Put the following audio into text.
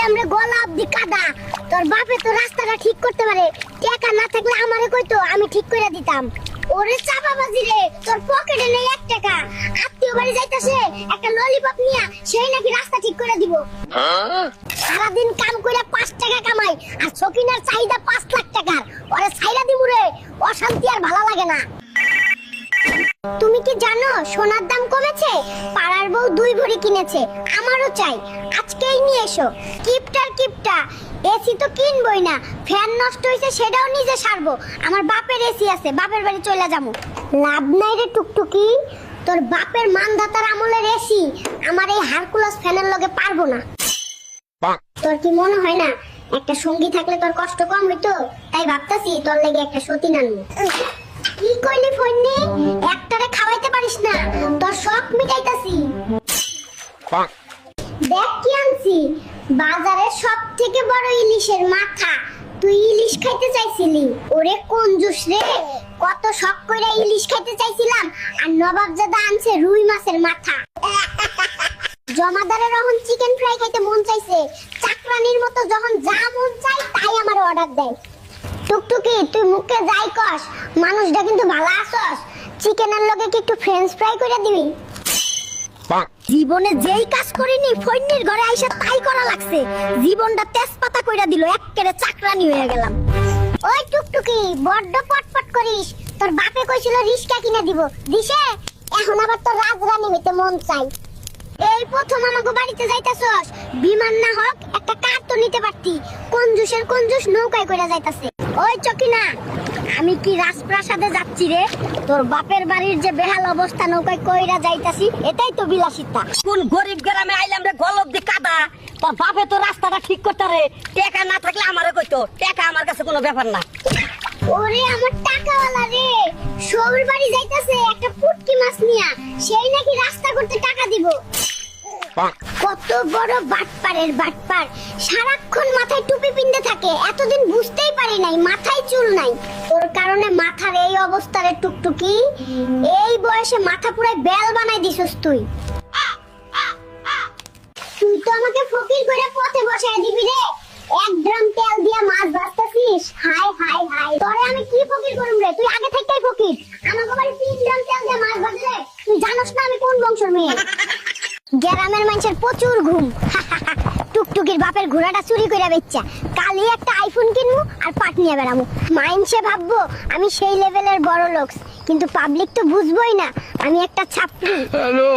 আইলাম রে গলা অব্দি কাদা। তোর বাপে তো রাস্তাটা ঠিক করতে পারে, টাকা না থাকলে আমারে কইতো, আমি ঠিক করে দিতাম। ওরে চাপাবাজি রে, তোর পকেটে নেই 1 টাকা, আত্মীয় বাড়ি যাইতাছে একটা ললিপপ নিয়া সেই নাকি রাস্তা ঠিক করে দিব। সারাদিন কাম করে 5 টাকা কামাই, আর সকিনার চাহিদা 5 লাখ টাকার। ওরে ছাইরা দিমু রে, অশান্তি আর ভালো লাগে না। তুমি কি জানো সোনার দাম কমেছে? পাড়ার বউ 2 ভরি কিনেছে, আমারও চাই, আজকেই নিয়ে এসো। কিপটা এসি তো কিনবই না, ফ্যান নষ্ট হইছে সেটাও নিজে সারবো। আমার বাপের এসি আছে, বাপের বাড়ি চলে যাবো। লাভ নাই রে টুকটুকি, তোর বাপের মানধাতার আমলের এসি আমার এই হারকুলাস ফ্যানের লগে পারবো না। তোর কি মনে হয় না একটা সঙ্গী থাকলে তোর কষ্ট কম হইতো? তাই ভাবতাছি তোর লাগি একটা সতীন আনবো। কি কইলি ফন্নি, একটারে খাওয়াইতে পারিস না, তোর শখ মিটাইতাছি। দেখ কি আনছি, বাজারে সব থেকে বড় ইলিশের মাথা। তুই ইলিশ খাইতে চাইছিলি, ওরে কঞ্জুস রে, কত শখ কইরা ইলিশ খাইতে চাইছিলাম, আর নবাবজাদা আনছে রুই মাছের মাথা। জমাদারের যখন চিকেন ফ্রাই খাইতে মন চাইছে, চাকরানির মতো যখন যা মন চাই তাই আমার অর্ডার দেয়। টুকটুকি তুই মুখে যাই কস, মানুষটা কিন্তু ভালো আছস। চিকেনের লগে কি একটু ফ্রেঞ্চ ফ্রাই করে দিবি? জীবনে যেই কাজ করিনি ফইন্নির ঘরে আইসা তাই করা লাগছে, জীবনটা তেজপাতা কইরা দিল, এক্কেরে চাকরানি হয়ে গেলাম। ওই টুকটুকি বড্ড পটপট করিস, তোর বাপে কইছিল রিস্কা কিনে দিব, দিছে? এখন আবার তোর রাজরানী হইতে মন চাই। এই প্রথম আমাকে বাড়িতে যাইতাছস, বিমান না হোক একটা কার তো নিতে পারতি। কঞ্জুসের কঞ্জুস নৌকায় কইরা যাইতাছে। ওই চকিনা, আমি কি রাজপ্রাসাদে যাচ্ছি রে? তোর বাপের বাড়ির যে বেহাল অবস্থা, নৌকায় কইরা যাইতাছি, এটাই তো বিলাসিতা। কোন গরিব গ্রামে আইলাম রে গলব দি কাদা, তোর বাপে তো রাস্তাটা ঠিক করতে রে, টাকা না থাকলে আমারে কইতো, টাকা আমার কাছে কোনো ব্যাপার না। ওরে আমার টাকাওয়ালা রে, সবুর বাড়ি যাইতাছে একটা পুটকি মাছ নিয়া, সেই নাকি রাস্তা করতে টাকা দিব। কত বড় বাটপারের বাটপার, সারাক্ষণ মাথায় টুপি পিনতে থাকে, এতদিন বুঝতেই পারি নাই মাথায় চুল নাই। ওর কারণে মাথার এই অবস্থা রে টুকটুকি, এই বয়সে মাথা পুরাই বেল বানাই দিছস তুই। তুই তো আমাকে ফকির করে পথে বসায় দিবি রে, 1 ড্রাম তেল দিয়া মাছ ভাজতাছিস। হাই হাই হাই, তোরে আমি কি ফকির করুম রে? তুই আগে থেকেই ফকির, আমাকে বাড়ি 3 ড্রাম তেল দিয়া মাছ ভাজলে তুই জানোস না আমি কোন বংশের মেয়ে। গ্রামের মানুষের প্রচুর ঘুম, টুকটুকির বাপের ঘোড়াটা চুরি কইরা বেচ্চা, কালই একটা আইফোন কিনবো আর পাট নিয়ে বেড়ামু। মাইন্ডসে ভাববো আমি সেই লেভেলের বড় লোক, কিন্তু পাবলিক তো বুঝবোই না আমি একটা ছাপড়ি। হ্যালো